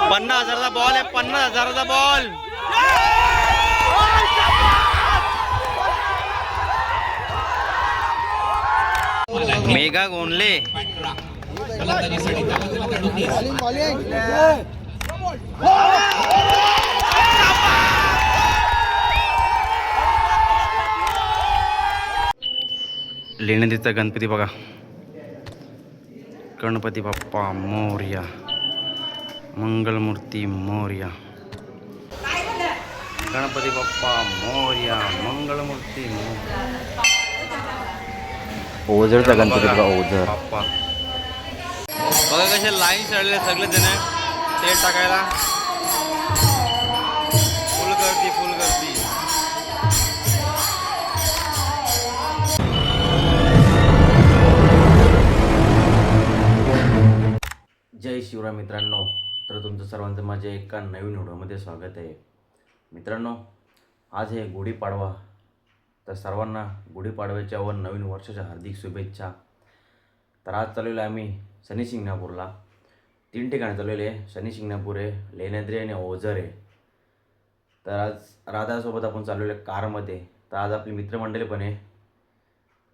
50,000चा ball आहे, 50,000चा ball. Mega गोंडले. लेण्याद्रीचा Ganpati बघा. गणपती बाप्पा मोरया, मंगलमूर्ती मोरया. गणपती बाप्पा मोरया, मंगलमूर्ती मोरया. ओझरचा गणपती बघा, ओझर बाप्पा. बघा कसे लाईन चढले सगळे जण तेल टाकायला. फुल गर्दी, फुल गर्दी. जय शिवराय मित्रांनो. तर तुमचं सर्वांचं माझ्या एका नवीन व्हिडिओमध्ये स्वागत आहे. मित्रांनो, आज आहे गुढीपाडवा. तर सर्वांना गुढीपाडव्याच्या व नवीन वर्षाच्या हार्दिक शुभेच्छा. तर आज चाललेलो आहे आम्ही शनिशिंगणापूरला. 3 ठिकाणी चाललेलो आहे. शनिशिंगणापूर आहे, लेण्याद्री आणि ओझर आहे. तर आज राधासोबत आपण चाललेलो आहे कारमध्ये. तर आज आपली मित्रमंडळी पण आहे.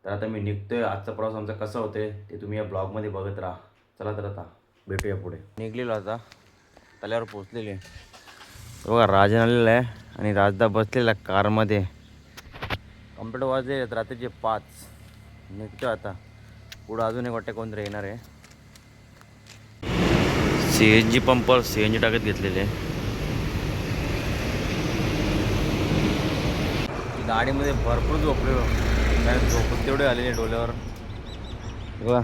तर आता मी निघतो आहे. आजचा प्रवास आमचा कसा होतो ते तुम्ही या ब्लॉगमध्ये बघत राहा. चला तर आता भेटूया पुढे. निघलेलो आता, तल्यावर पोचलेले. बघा राजन आलेला आहे आणि राजदा बसलेला कारमध्ये. कम्प्लीट वाजले रात्रीचे 5. निघतो आता पुढं. अजून एक वाटतं कोणतरी येणार आहे. CNG पंपावर CNG टाकत घेतलेले. गाडीमध्ये भरपूर झोपलेलो, कारण झोपून तेवढे आलेले डोल्यावर. बघा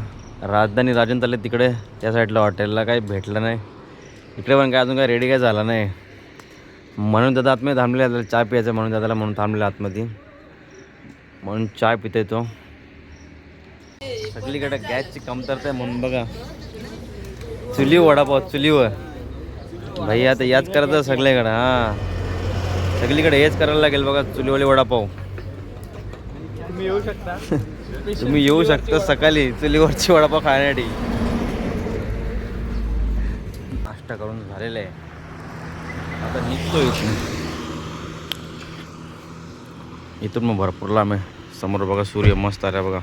राजधानी राजन चालले तिकडे त्या साईडला हॉटेलला. काही भेटलं नाही इकडे, पण काय अजून काय रेडी काय झाला नाही. म्हणून दादा आतमध्ये थांबलेला, चहा प्यायचा म्हणून दादाला, म्हणून थांबलेला आतमध्ये. म्हणून चहा पिता येतो. सगळीकडे गॅसची कमतरता आहे म्हणून बघा चुलीवर वडापाव, चुलीवर भाई. आता याच करायचं सगळीकडे. हां, सगळीकडे हेच करायला लागेल बघा, चुलीवाले वडापाव. तुम्ही येऊ शकता. तुम्ही येऊ शकता सकाळी चुलीवरची वडापाव खाण्यासाठी. नाश्ता करून झालेला आहे. आता निघतो इथून मग भरपूर लांब आहे. समोर बघा सूर्य मस्त आला बघा.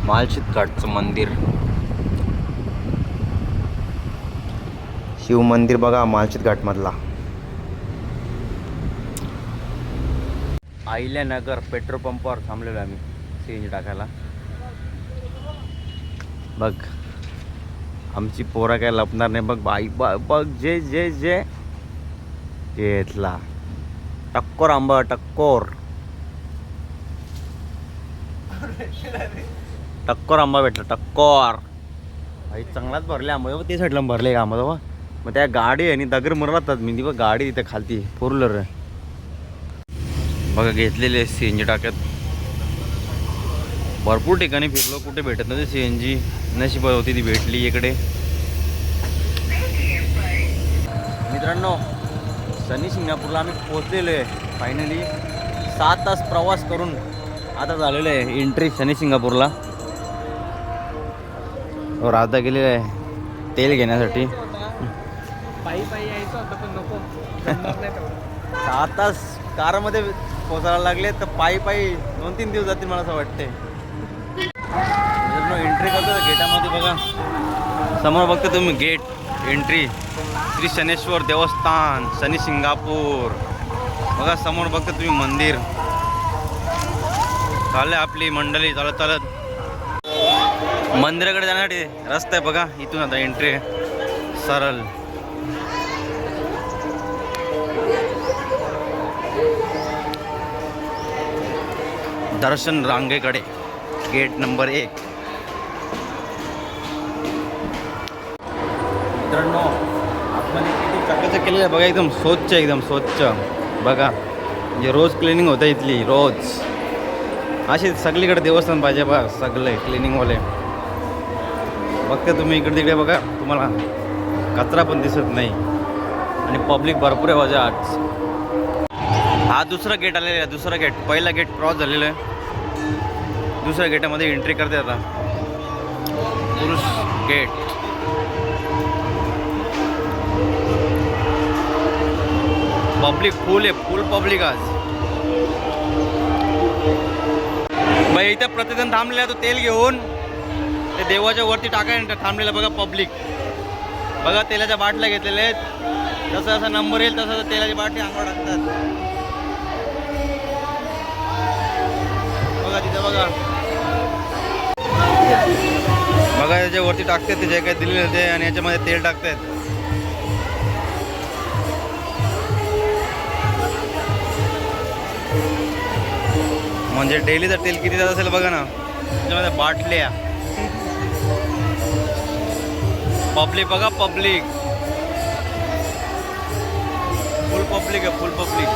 मालशेत घाटचं मंदिर, शिव मंदिर बघा मालशेत घाट मधला. अहिल्यानगर पेट्रोल पंपावर थांबलेलो आम्ही CNG टाकायला. बघ आमची पोरा काय लपणार नाही. बघ बाई बघ जे जे जे घेतला टक्कोर आंबा, टक्कोर टक्कोर आंबा भेटला, टक्कोर भाई. चांगलाच भरले आंबा. ते साईडला भरले का आंबा बाबा. मग त्या गाडी आणि दगड मरतात. मी बघ गाडी तिथे खालती 4 व्हीलर बघा घेतलेले CNG टाक्यात. भरपूर ठिकाणी फिरलो, कुठे भेटत नव्हते CNG. नशीब होती ती भेटली इकडे. मित्रांनो, शनिशिंगणापूरला आम्ही पोचलेलो आहे फायनली. 7 तास प्रवास करून आता झालेलं आहे एंट्री शनिशिंगणापूरला. राधा गेलेला आहे तेल घेण्यासाठी. पायी यायचं होतं पण नको. 7 तास कारमध्ये पोचायला लागले, तर पायी 2-3 दिवस जातील मला असं वाटते. एंट्री करतो गेटामध्ये बघा. समोर बघता तुम्ही गेट एंट्री, श्री शनेश्वर देवस्थान शनिशिंगणापूर. बघा समोर बघता तुम्ही मंदिर. चालले आपली मंडळी चालत चालत मंदिराकडे जाण्यासाठी रस्ता आहे बघा. इथून आता एंट्री सरळ. दर्शन रांगेकडे, गेट नंबर 1. मित्रांनो, आतमध्ये किती चकाचक केलेलं आहे बघा. एकदम स्वच्छ, एकदम स्वच्छ बघा. म्हणजे रोज क्लिनिंग होतं इथली, रोज. असे सगळीकडे देवस्थान पाहिजे बघा, सगळे क्लिनिंगवाले. बघते तुम्ही इकडे तिकडे बघा, तुम्हाला कचरा पण दिसत नाही. आणि पब्लिक भरपूर आहे माझ्या आज. हा दुसरा गेट आलेला आहे, दुसरा गेट. पहिला गेट क्रॉस झालेला आहे, दुसऱ्या गेटामध्ये एंट्री करते आता. पुरुष गेट. पब्लिक फुल आहे, फुल पब्लिक आज. बाई इथं प्रतिजण थांबलेला तो तेल घेऊन ते देवाच्या वरती टाकायला थांबलेला बघा पब्लिक. बघा तेलाच्या बाटल्या घेतलेल्या आहेत, जसा जसा नंबर येईल तसं तेलाची बाटली अंगावर टाकतात. बघा तिथं बघा, बघा त्याच्या वरती टाकतात ते जे काय दिलेले होते आणि याच्यामध्ये तेल टाकतात. म्हणजे डेलीचं तेल किती जात असेल बघा ना, त्याच्यामध्ये बाटल्या. पब्लिक बघा, पब्लिक फुल पब्लिक आहे, फुल पब्लिक.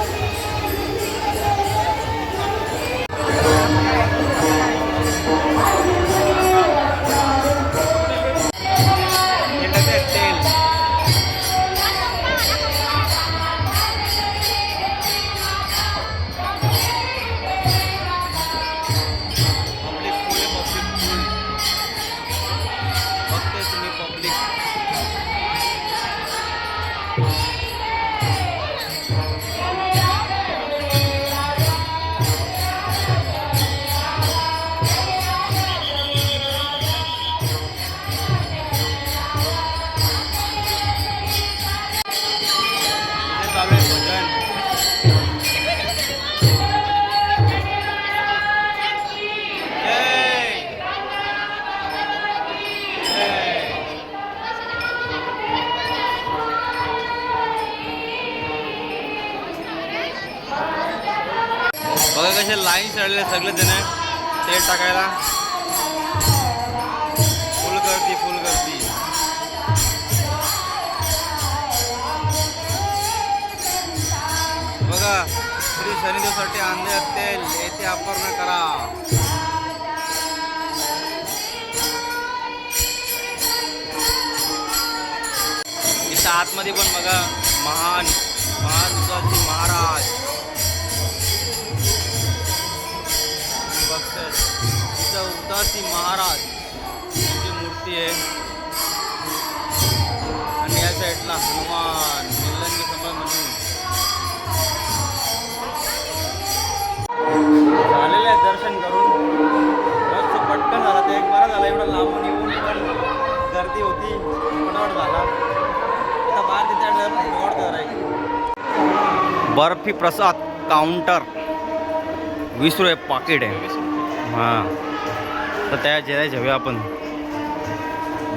बघा कसे लाईन चढलेले सगळे जण तेल टाकायला. फुल गर्दी, फुल गर्दी. बघा श्री शनिदेवसाठी आणले तेल येथे वापर करा. इथं आतमध्ये पण बघा महान महान तुळशी महाराज तिथं उदासी महाराज यांची मूर्ती आहे आणि या साईडला हनुमान निलंगी समोर म्हणून झालेलं आहे. दर्शन करून बस पटकन झालं, ते एक बरं झालं. एवढं लांबून येऊन पण गर्दी होती, पटापट झाला. आता बाहेर तिथे बर्फी प्रसाद काउंटर 20 रुपये पाकिट आहे. हां, तर त्या जेवायला घेऊया आपण.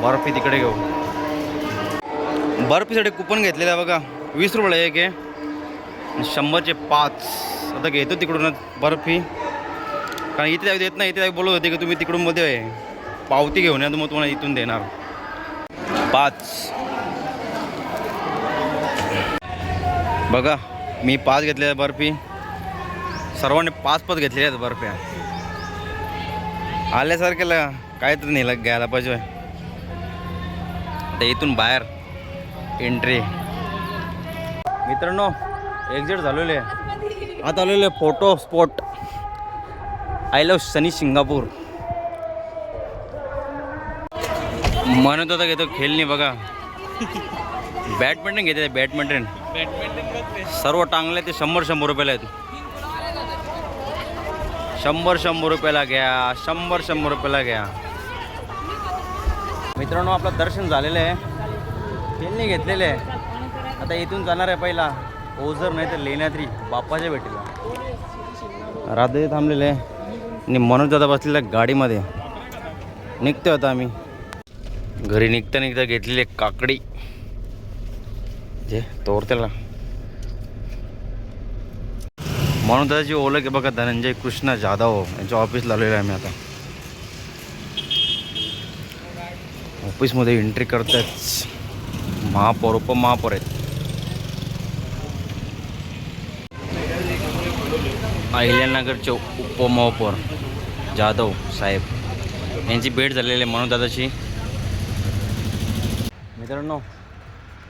बर्फी तिकडे घेऊ. बर्फीसाठी कुपन घेतलेलं आहे बघा, 20 रुपये एक आहे, 100चे 5. आता घेतो तिकडूनच बर्फी, कारण इथे जाऊ देत नाही. इथे बोलत होते की तुम्ही तिकडून मध्ये पावती घेऊन या, तर मग तुम्हाला इथून देणार 5. बघा मी 5 घेतलेल्या बर्फी, सर्वांनी 5 घेतलेल्या आहेत बर्फ्या. आल्यासारख्याला काय तर नेलं घ्यायला पाहिजे. तर इथून बाहेर एंट्री. मित्रांनो एक्झिट झालेले आहे, आता आलेले photo spot. I love Sunny Singapore. म्हणत होता घेतो खेळणी. बघा बॅडमिंटन घेते, बॅडमिंटन सर्व टांगले ते 100 रुपयाला आहेत. 100 रुपयाला घ्या, 100 रुपयाला घ्या. मित्रांनो आपलं दर्शन झालेलं आहे, खेळणी घेतलेले आहे. आता इथून जाणार आहे पहिला ओझर नाही तर लेण्याद्री बाप्पाच्या भेटीला. रात्री थांबलेले आहे आणि मनोज दादा बसलेल्या गाडीमध्ये निघतो. आता आम्ही घरी निघता निघता घेतलेली काकडी जे तोरतेला. म्हणून दादाची ओळख आहे बघा, धनंजय कृष्णा जाधव यांच्या ऑफिसला आलेलं आहे. आम्ही आता ऑफिसमध्ये एंट्री करताच महापौर उपमहापौर आहेत. अहिल्यानगरचे उपमहापौर जाधव साहेब यांची भेट झालेली आहे मनोज दादाची. मित्रांनो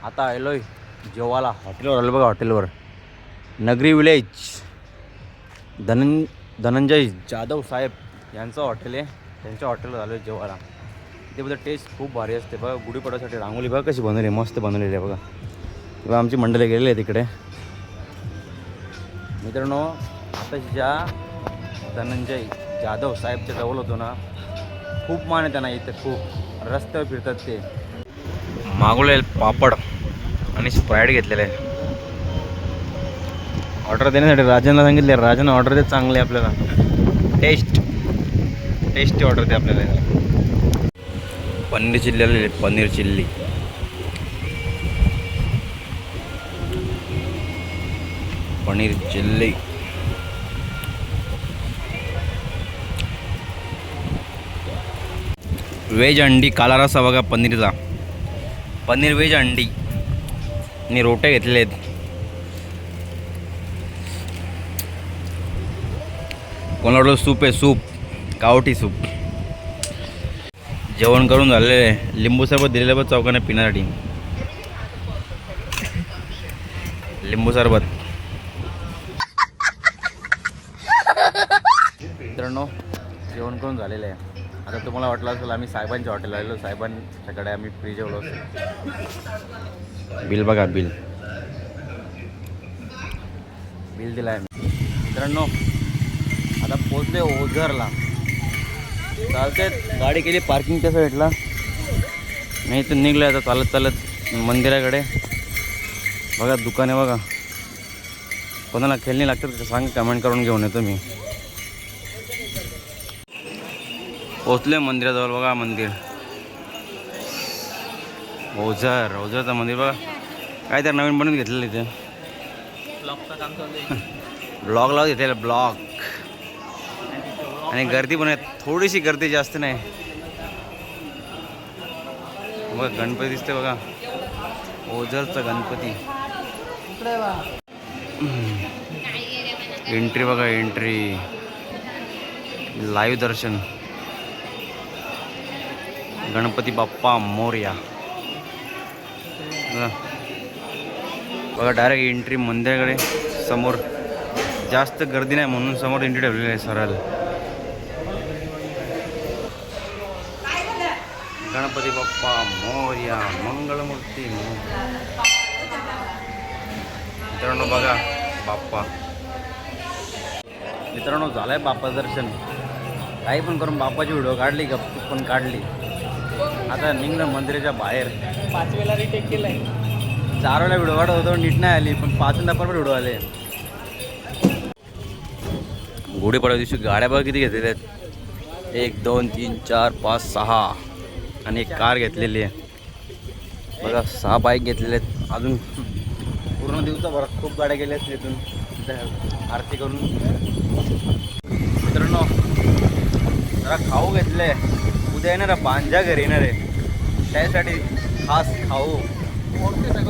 आता आलोय जेवाला हॉटेलवर आलो बघा, हॉटेलवर नगरी विलेज धनंजय जाधव साहेब यांचं हॉटेल आहे. त्यांच्या हॉटेलवर आलो आहे जेवायला. इथे बघा टेस्ट खूप भारी असते बघा. गुढीपाडव्यासाठी रांगोळी बघा कशी बनवली, मस्त बनवलेली आहे बघा. बघा आमची मंडळी गेलेली आहे तिकडे. मित्रांनो आता ज्या धनंजय जाधव साहेबच्या जवळ होतो ना, खूप मान आहे त्यांना इथं, खूप रस्त्यावर फिरतात ते. मागवले पापड आणि स्प्राईट घेतलेलं आहे. ऑर्डर देण्यासाठी राजांना सांगितले, राजांना ऑर्डर दे चांगले आपल्याला, टेस्टी ऑर्डर दे आपल्याला. पनीर चिल्ली आलेली, paneer chilli. Paneer chilli veg अंडी, काला रस्सा बघा पनीरचा, पनीर व्हेज अंडी आणि रोट्या घेतलेले आहेत. कोणाला सूप आहे, सूप गावठी सूप. जेवण करून झालेलं आहे. लिंबू सरबत दिलेलं बघ चौकाने पिण्यासाठी, लिंबू सरबत. मित्रांनो जेवण करून झालेलं आहे. आता तुम्हाला वाटलं असेल आम्ही साहेबांच्या हॉटेलला आलेलो, साहेबांच्याकडे आम्ही फ्री जेवलो असेल. बिल बघा, बिल दिलं आहे. मित्रांनो आता पोचले ओझरला. चालते गाडी केली पार्किंगच्या साईडला, नाही तर निघलं आता चालत चालत मंदिराकडे. बघा दुकान आहे बघा. कोणाला खेळणी लागतात तर सांग, कमेंट करून घेऊन येतो मी. पोचले मंदिराजवळ बघा, मंदिर ओझरचं मंदिर बघा. काय तर नवीन बनवून घेतलेलं इथे. ब्लॉगचं काम चालू आहे. ब्लॉग लावून घेतलेलं, ब्लॉग. आणि गर्दी पण आहे, थोडीशी गर्दी जास्त नाही. बघा गणपती दिसते बघा, ओझरचा गणपती. एंट्री बघा, एंट्री लाईव्ह दर्शन. गणपती बाप्पा मोरया. बघा डायरेक्ट एंट्री मंदिराकडे. समोर जास्त गर्दी नाही म्हणून समोर एंट्री ठेवलेली आहे सरळ. गणपती बाप्पा मोरया, मंगलमूर्ती. मित्रांनो बघा बाप्पा. मित्रांनो झालंय बाप्पा दर्शन. काही पण करून बाप्पाची व्हिडिओ काढली, गप्प पण काढली. आता निघणं मंदिराच्या बाहेर. 5 वेळा रिटेक केलाय. 4 वेळा व्हिडिओ काढत होतो, नीट नाही आली, पण 5दा पण व्हिडिओ आले. गुढीपाडव्या दिवशी गाड्या बघा किती घेतलेल्या आहेत. 1 2 3 4 5 6 आणि एक कार घेतलेली आहे बघा. 6 बाईक घेतलेले आहेत. अजून पूर्ण दिवसाभरात खूप गाड्या गेल्या आहेत तिथून आरती करून. मित्रांनो जरा खाऊ घेतले. उद्या येणार आहे भांजा घरी येणार आहे, त्यासाठी खास खाऊ.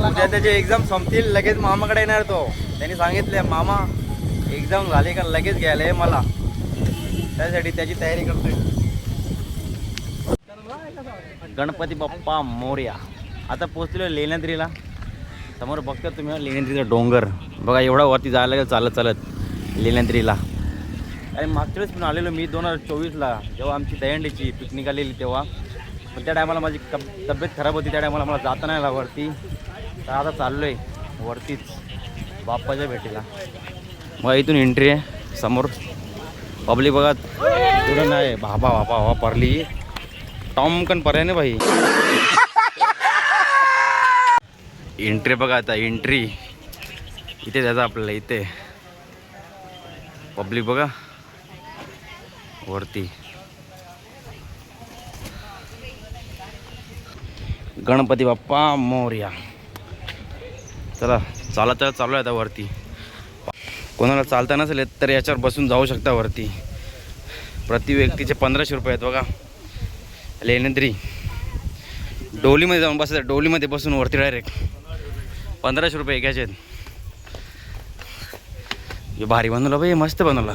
उद्या त्याचे एक्झाम संपतील, लगेच मामाकडे येणार तो. त्यांनी सांगितले मामा एक्झाम झाली का लगेच घ्यायला आहे मला, त्यासाठी त्याची तयारी करतोय. गणपती बाप्पा मोरया. आता पोचलो लेण्याद्रीला. समोर बघता तुम्ही लेण्याद्रीचा डोंगर बघा. एवढा वरती जायला लागेल चालत चालत लेण्याद्रीला. आणि मागच्या वेळेस पण आलेलो मी 2024ला, जेव्हा आमची दहीहंडीची पिकनिक आलेली तेव्हा. पण त्या टायमाला माझी तब्येत खराब होती, त्या टायमाला मला जाता नाही आला वरती. तर आता चाललो आहे वरतीच बाप्पाच्या भेटीला. मग इथून एंट्री आहे. समोर पब्लिक बघा थोडं नाही. बाबा बाबा बाबा परली टॉमकन पर्याय नाही भाई. एंट्री बघा आता, एंट्री इथे जायचं आपल्याला. इथे पब्लिक बघा वरती. गणपती बाप्पा मोरया. चला चालत चालू आहे आता वरती. कोणाला चालता नसेल तर याच्यावर बसून जाऊ शकता वरती. प्रति व्यक्तीचे 1500 रुपये आहेत बघा. लेण्याद्री डोलीमध्ये जाऊन बसायचं, डोलीमध्ये बसून वरती डायरेक्ट 1500 रुपये घ्यायचे आहेत. हे भारी बनवलं बाई, मस्त बनवलं.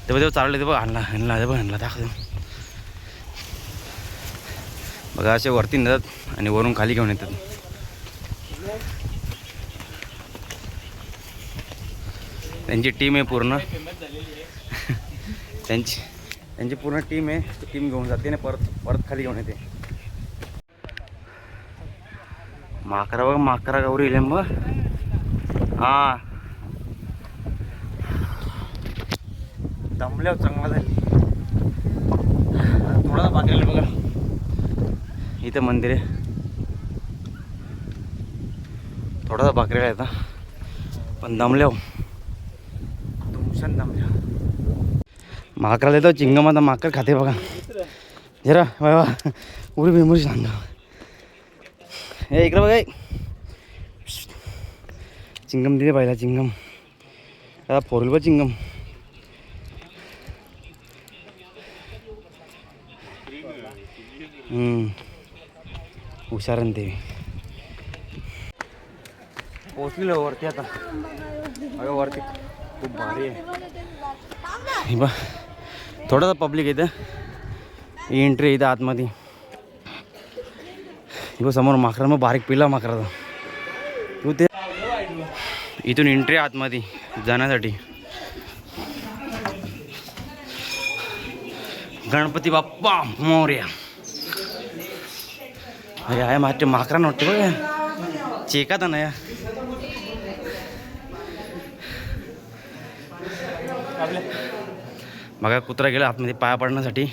तेव्हा चालले ते बघ, आणला दाखव बघा. असे वरती नेतात आणि वरून खाली घेऊन येतात. त्यांची टीम आहे पूर्ण. फेमस झालेली आहे. त्यांची पूर्ण टीम आहे. ती टीम घेऊन जाते ना परत खाली घेऊन येते. माकरा बघ, माकरा गौरी लिंब. हा दमल्यावर चांगला झाली. थोडा बाकी बघा, इथं मंदिर आहे. थोडासा बाकरेला आहे आता, पण दमल्यावर तुमशन दमल्या. माकरा देतो चिंगम. आता माकर खाते बघा जरा. वा उडी बेमुरी सांगा. हे इकडं बघा, चिंगम दिले पाहिला. चिंगम आता फोरल बघ चिंगम. हुशारन ते पोचलेलो वरती. आता अगं वरती खूप भारी आहे. बा थोडासा पब्लिक येतं. एंट्री इथं आतमध्ये. इथं समोर माकरा, मग बारीक पिला माकराचा. तू ते इथून एंट्री आतमध्ये जाण्यासाठी. गणपती बाप्पा मोरया. अरे आहे माझे माकरा नव्हते बघ. चेकात ना या बघा. कुत्रा गेला आतमध्ये पाया पडण्यासाठी.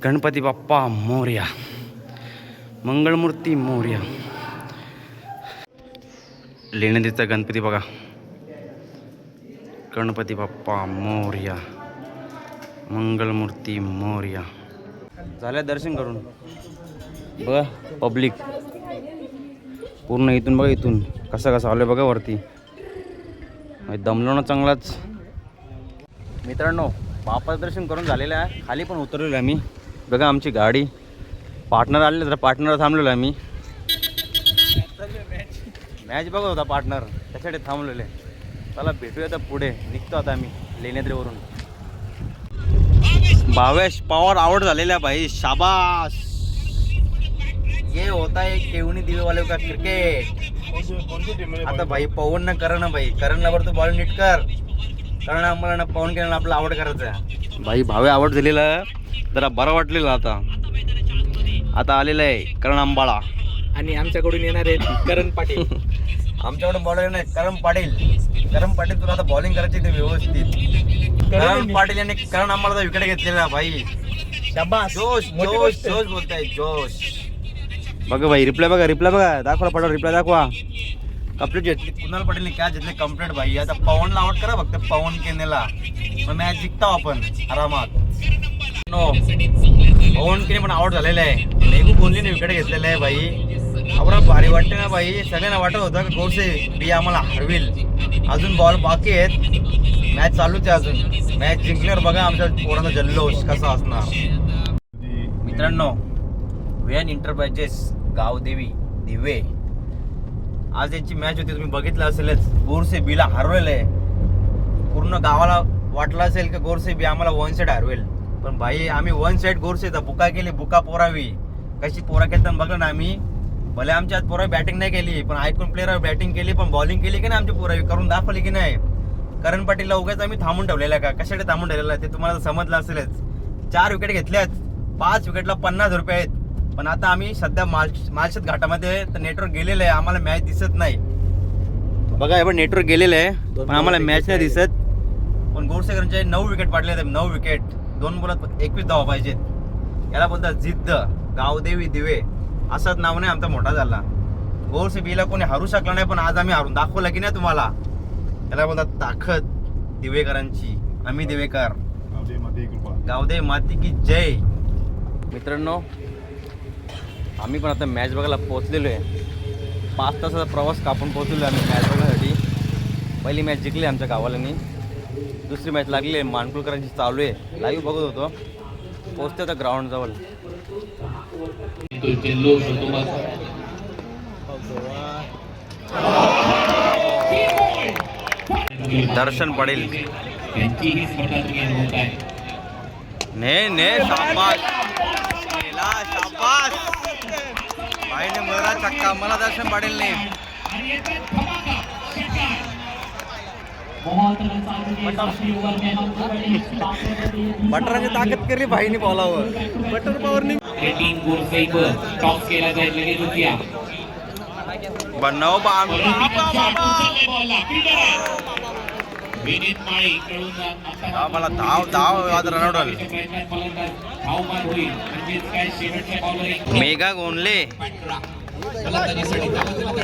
गणपती बाप्पा मोरया, मंगळमूर्ती मोरया. लेण्याद्रीचा गणपती बघा. गणपती बाप्पा मोरया, मंगळमूर्ती मोरया. झालं दर्शन करून बघा. पब्लिक पूर्ण इथून बघा. इथून कसं आलं बघा वरती. दमलो ना चांगलाच. मित्रांनो, बाप्पाचं दर्शन करून झालेलं आहे. खाली पण उतरलेलो आम्ही. बघा आमची गाडी. पार्टनर आलेलं, तर पार्टनर थांबलेलो आम्ही. मॅच बघत होता पार्टनर, त्याच्यासाठी थांबलेले. चला भेटूया आता पुढे. निघतो आता आम्ही लेण्याद्रीवरून. भावेश पवार आउट झालेला भाई. शाबास. ये होता है केवनी दिवे वाले का क्रिकेट. आता भाई पवन न करा ना भाई. करणला बरं तू बॉल नीट कर. कारण आम्हाला ना पवन केला आपला आवड करायचा आहे भाई. भावे आवड झालेला जरा बरं वाटलेलं. आता आलेलं आहे करण आंबाळा. आणि आमच्याकडून येणार आहे करण पाटील. आमच्याकडून बॉलर नाही करण पाटील. करण पाटील तुला आता बॉलिंग करायची ते व्यवस्थित. करण पाटील यांनी करण आंबाळाचा विकेट घेतलेला भाई. शाबास. जोश जोश जोश बोलताय जोश. बघा भाई रिप्लाय बघा. रिप्लाय बघा. दाखवा पडा. रिप्लाय दाखवा. कंप्लीट घेतली. कुणाल पाटीलने काय घेतले कंप्लीट भाई. आता पवनला आउट करा फक्त. पवन केनेला मग मॅच जिंकता आपण आरामात. पवन केने पण आउट झालेला आहे. मेघू बोनलीने विकेट घेतलेला आहे भाई. आम्हाला भारी वाटते ना भाई. सगळ्यांना वाटत होतं की गोडसे बी आम्हाला हरविल. अजून बॉल बाकी आहेत. मॅच चालूच आहे अजून. मॅच जिंकल्यावर बघा आमच्या पोरांचा जल्लोष कसा असणार. मित्रांनो, व्हीएन इंटरप्राइजेस गावदेवी दिवे, आज यांची मॅच होती. तुम्ही बघितलं असेलच. गोरसे बीला हरवलेलं आहे. पूर्ण गावाला वाटलं असेल की गोरसे बी आम्हाला वन साईड हरवेल. पण भाई आम्ही वन साईड गोरसेचा बुका केली. बुका पोरावी कशी पोरा खेळताना बघलं ना आम्ही. भले आमच्या आज पोरा बॅटिंग नाही केली, पण ऐकून प्लेअर बॅटिंग केली. पण बॉलिंग केली की नाही आमची पोरावी करून दाखवली की नाही. करण पाटीलला उगाच आम्ही थांबून ठेवलेला का. कशासाठी थांबून ठेवलेला ते तुम्हाला समजलं असेलच. 4 विकेट घेतल्यात. 5 विकेटला 50 रुपये आहेत. पण आता आम्ही सध्या मालशेत घाटामध्ये तर नेटवर्क गेलेलं आहे. आम्हाला मॅच दिसत नाही बघा. हे पण नेटवर्क गेलेलं आहे पण आम्हाला मॅच नाही दिसत. पण गोडसेकरांचे 9 विकेट पाडले. 9 विकेट 2 बोलात 21 धावा पाहिजेत. याला बोलतात जिद्द. गावदेवी दिवे असंच नाव नाही आमचा मोठा झाला. गोडसे बीला कोणी हरू शकला नाही, पण आज आम्ही हारून दाखवलं की नाही तुम्हाला. त्याला बोलतात ताकद दिवेकरांची. आम्ही दिवेकर. गावदेवी माती की जय. मित्रांनो, आम्ही पण आता मॅच बघायला पोहोचलेलो आहे. 5 तासाचा प्रवास कापून पोहोचलेलो आहे आम्ही मॅच बघण्यासाठी. पहिली मॅच जिंकली आमच्या गावालानी. दुसरी मॅच लागली आहे. मानकुळकरांची चालू आहे. लाईव्ह बघत होतो. पोहोचते आता ग्राउंड जवळ. दर्शन पडेल. ने शाबास. शाबास भाईने मरा छक्का. मला दर्शन पडेल नाही. बटराची ताकद केली भाईनी बॉलावर बटर पॉवर रेटिंग गोलसहित टॉस केला जाईल लगेच रुपया बनाव विनीत माळी कळून मला धाव धाव आज रनआउट प्रयत्नात फलंदाज धावबाद होईल म्हणजेच काय शेवटच्या बॉलवर मेगा गोंडले फलंदाजीसाठी धावत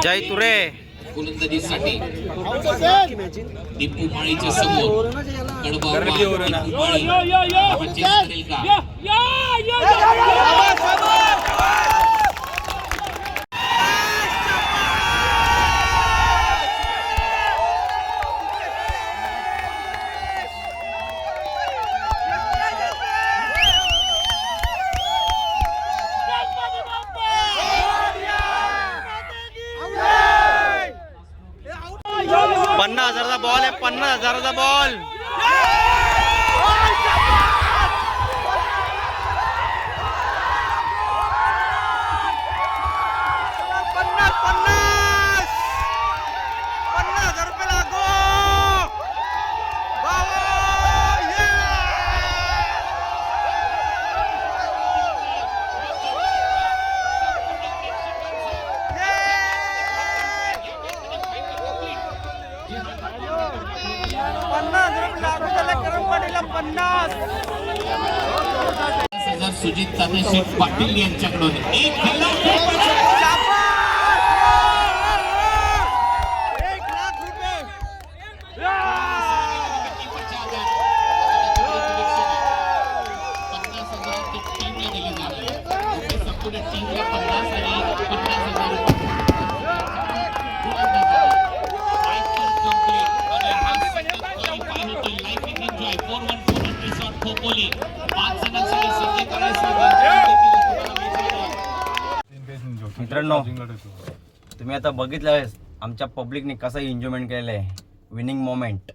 जय तुरे गोलंदाजीसाठी दीपू माळीच्या समोर कडबा धावांची करेल का पन्नास हजाराचा बॉल आहे 50,000चा बॉल सुजित तानाशेठ पाटील यांच्याकडून एक मित्रांनो तुम्ही आता बघितलं आमच्या पब्लिकने कसं एन्जॉयमेंट केलेलं आहे विनिंग मोमेंट.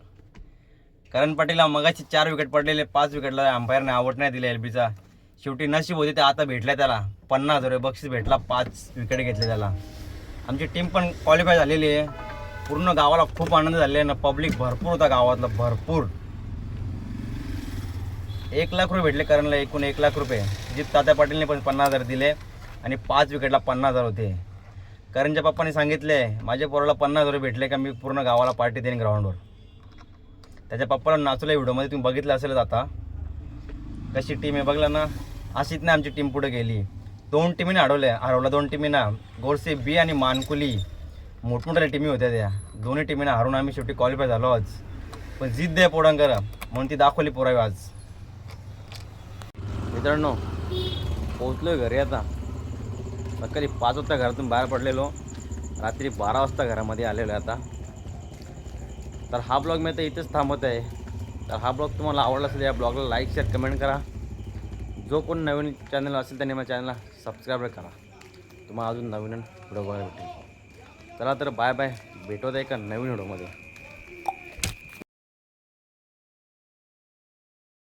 करण पाटीलला मगाशी 4 विकेट पडलेले 5 विकेटला अंपायरने आवड नाही दिली एलबीचा. शेवटी नशीब होते ते आता भेटल्या त्याला 50,000 बक्षीस भेटला 5 विकेट घेतले त्याला. आमची टीम पण क्वालिफाय झालेली आहे. पूर्ण गावाला खूप आनंद झालेला आहे ना. पब्लिक भरपूर होता गावातला भरपूर. 1 लाख रुपये भेटले करणला एकूण 1 लाख रुपये. जित तात्या पाटीलने पण 50,000 दिले आणि 5 विकेटला 50,000 होते. करणच्या पप्पाने सांगितले माझ्या पोराला 50,000 भेटले का मी पूर्ण गावाला पार्टी देईन ग्राउंडवर. त्याच्या पप्पाला नाचवलं व्हिडिओमध्ये तुम्ही बघितलं असेलच आता कशी टीम आहे बघला ना. अशीच ना आमची टीम पुढे गेली. 2 टीमीने हरवला 2 टीमींना. गोरसे बी आणि मानकुली मोठमोठ्या टीमी होत्या त्या. दोन्ही टीमींना हरून आम्ही शेवटी क्वालिफाय झालो आज. पण जिद्द आहे पोडांकर म्हणून ती दाखवली पोरावी आज. मित्रांनो पोहोचलो घरी आता. सकाळी 5 वाजता घरातून बाहेर पडलेलो. रात्री 12 वाजता घरामध्ये आलेलो आहे आता. तर हा ब्लॉग मी आता इथेच थांबवत आहे. तर हा ब्लॉग तुम्हाला आवडला असेल या ब्लॉगला लाईक शेअर कमेंट करा. जो कोण नवीन चॅनल असेल त्याने माझ्या चॅनलला सबस्क्राईब करा. तुम्हाला अजून नवीन व्हिडिओ बघायला भेटेल. चला तर बाय बाय. भेटवत आहे एका नवीन व्हिडिओमध्ये.